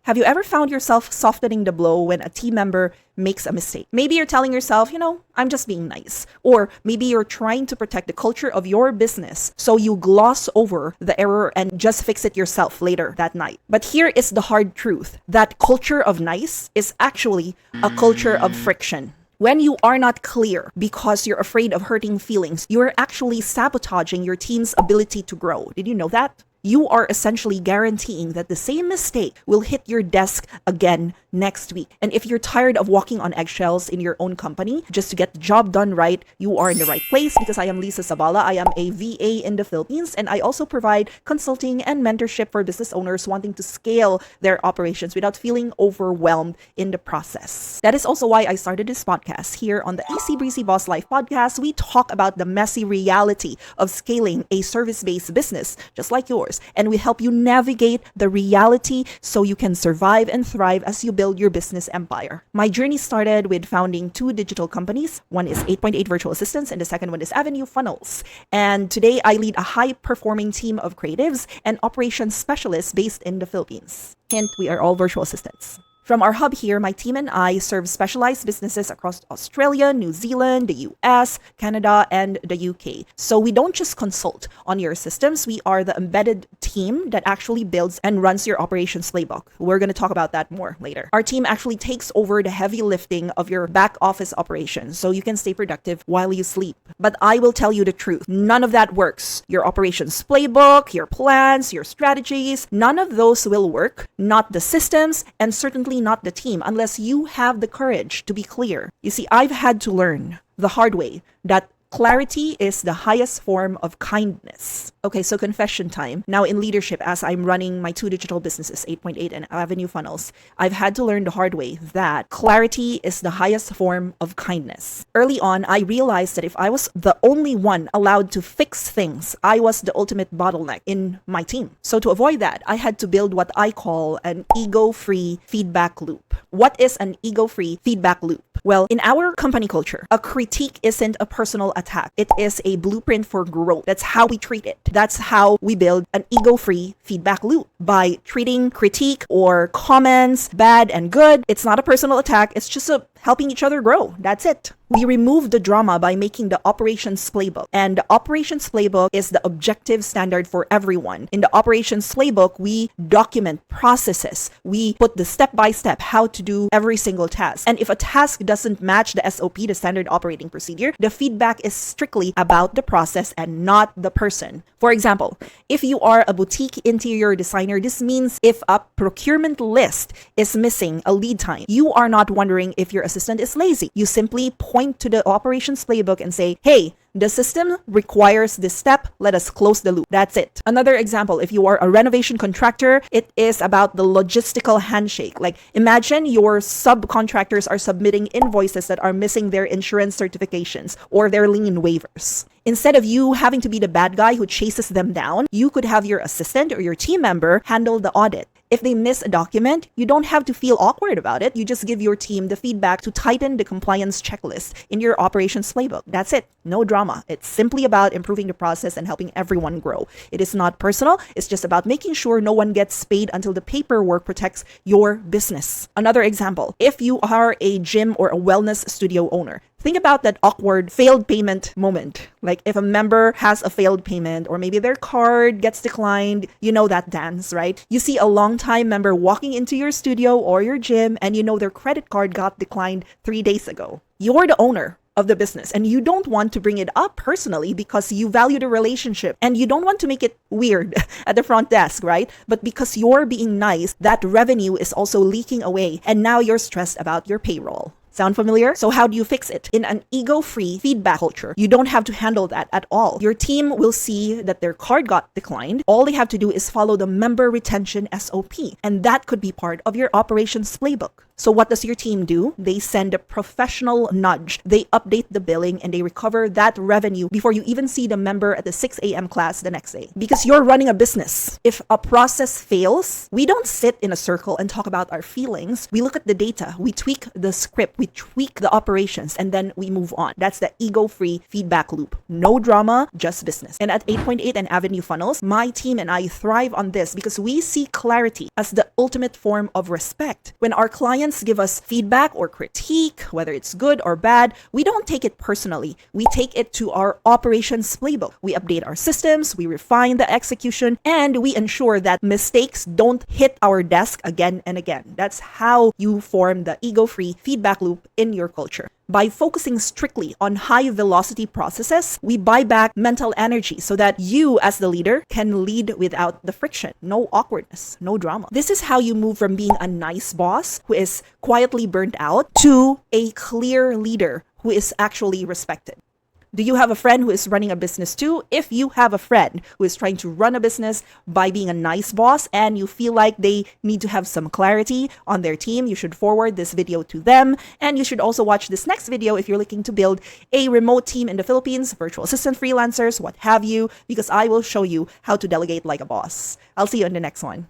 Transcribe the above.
Have you ever found yourself softening the blow when a team member makes a mistake? Maybe you're telling yourself, I'm just being nice. Or maybe you're trying to protect the culture of your business, so you gloss over the error and just fix it yourself later that night. But here is the hard truth. That culture of nice is actually a culture of friction. When you are not clear because you're afraid of hurting feelings, you're actually sabotaging your team's ability to grow. Did you know that? You are essentially guaranteeing that the same mistake will hit your desk again next week. And if you're tired of walking on eggshells in your own company just to get the job done right, you are in the right place, because I am Lisa Sabala. I am a VA in the Philippines, and I also provide consulting and mentorship for business owners wanting to scale their operations without feeling overwhelmed in the process. That is also why I started this podcast. Here on the Breezy Boss Life podcast, we talk about the messy reality of scaling a service-based business just like yours. And we help you navigate the reality so you can survive and thrive as you build your business empire. My journey started with founding 2 digital companies. One is 8.8 Virtual Assistants and the second one is Avenue Funnels. And today I lead a high-performing team of creatives and operations specialists based in the Philippines. Hint, we are all virtual assistants. From our hub here, my team and I serve specialized businesses across Australia, New Zealand, the US, Canada, and the UK. So we don't just consult on your systems. We are the embedded team that actually builds and runs your operations playbook. We're going to talk about that more later. Our team actually takes over the heavy lifting of your back office operations so you can stay productive while you sleep. But I will tell you the truth. None of that works. Your operations playbook, your plans, your strategies, none of those will work. Not the systems, and certainly not the team, unless you have the courage to be clear. You see, I've had to learn the hard way that clarity is the highest form of kindness. Okay, so confession time. Now in leadership, as I'm running my 2 digital businesses, 8.8 and Avenue Funnels, I've had to learn the hard way that clarity is the highest form of kindness. Early on, I realized that if I was the only one allowed to fix things, I was the ultimate bottleneck in my team. So to avoid that, I had to build what I call an ego-free feedback loop. What is an ego-free feedback loop? Well, in our company culture, a critique isn't a personal attack. It is a blueprint for growth. That's how we treat it. That's how we build an ego-free feedback loop, by treating critique or comments, bad and good. It's not a personal attack. It's just helping each other grow. That's it. We remove the drama by making the Operations Playbook. And the Operations Playbook is the objective standard for everyone. In the Operations Playbook, we document processes. We put the step-by-step how to do every single task. And if a task doesn't match the SOP, the standard operating procedure, the feedback is strictly about the process and not the person. For example, if you are a boutique interior designer, this means if a procurement list is missing a lead time, you are not wondering if your assistant is lazy. You simply point to the Operations Playbook and say, hey, the system requires this step. Let us close the loop. That's it. Another example, if you are a renovation contractor, it is about the logistical handshake. Like, imagine your subcontractors are submitting invoices that are missing their insurance certifications or their lien waivers. Instead of you having to be the bad guy who chases them down, you could have your assistant or your team member handle the audit. If they miss a document, you don't have to feel awkward about it. You just give your team the feedback to tighten the compliance checklist in your Operations Playbook. That's it. No drama. It's simply about improving the process and helping everyone grow. It is not personal. It's just about making sure no one gets paid until the paperwork protects your business. Another example, if you are a gym or a wellness studio owner, think about that awkward failed payment moment. Like if a member has a failed payment or maybe their card gets declined, you know that dance, right? You see a long-time member walking into your studio or your gym and you know their credit card got declined 3 days ago. You're the owner of the business and you don't want to bring it up personally because you value the relationship and you don't want to make it weird at the front desk, right? But because you're being nice, that revenue is also leaking away and now you're stressed about your payroll. Sound familiar? So how do you fix it? In an ego-free feedback culture, you don't have to handle that at all. Your team will see that their card got declined. All they have to do is follow the member retention SOP, and that could be part of your Operations Playbook. So what does your team do? They send a professional nudge. They update the billing and they recover that revenue before you even see the member at the 6 a.m. class the next day. Because you're running a business. If a process fails, we don't sit in a circle and talk about our feelings. We look at the data, we tweak the script, we tweak the operations, and then we move on. That's the ego-free feedback loop. No drama, just business. And at 8.8 and Avenue Funnels, my team and I thrive on this because we see clarity as the ultimate form of respect. When our clients give us feedback or critique, whether it's good or bad, we don't take it personally. We take it to our Operations Playbook. We update our systems, we refine the execution, and we ensure that mistakes don't hit our desk again and again. That's how you form the ego-free feedback loop in your culture. By focusing strictly on high velocity processes, we buy back mental energy so that you as the leader can lead without the friction. No awkwardness, no drama. This is how you move from being a nice boss who is quietly burnt out to a clear leader who is actually respected. Do you have a friend who is running a business too? If you have a friend who is trying to run a business by being a nice boss and you feel like they need to have some clarity on their team, you should forward this video to them. And you should also watch this next video if you're looking to build a remote team in the Philippines, virtual assistant freelancers, what have you, because I will show you how to delegate like a boss. I'll see you in the next one.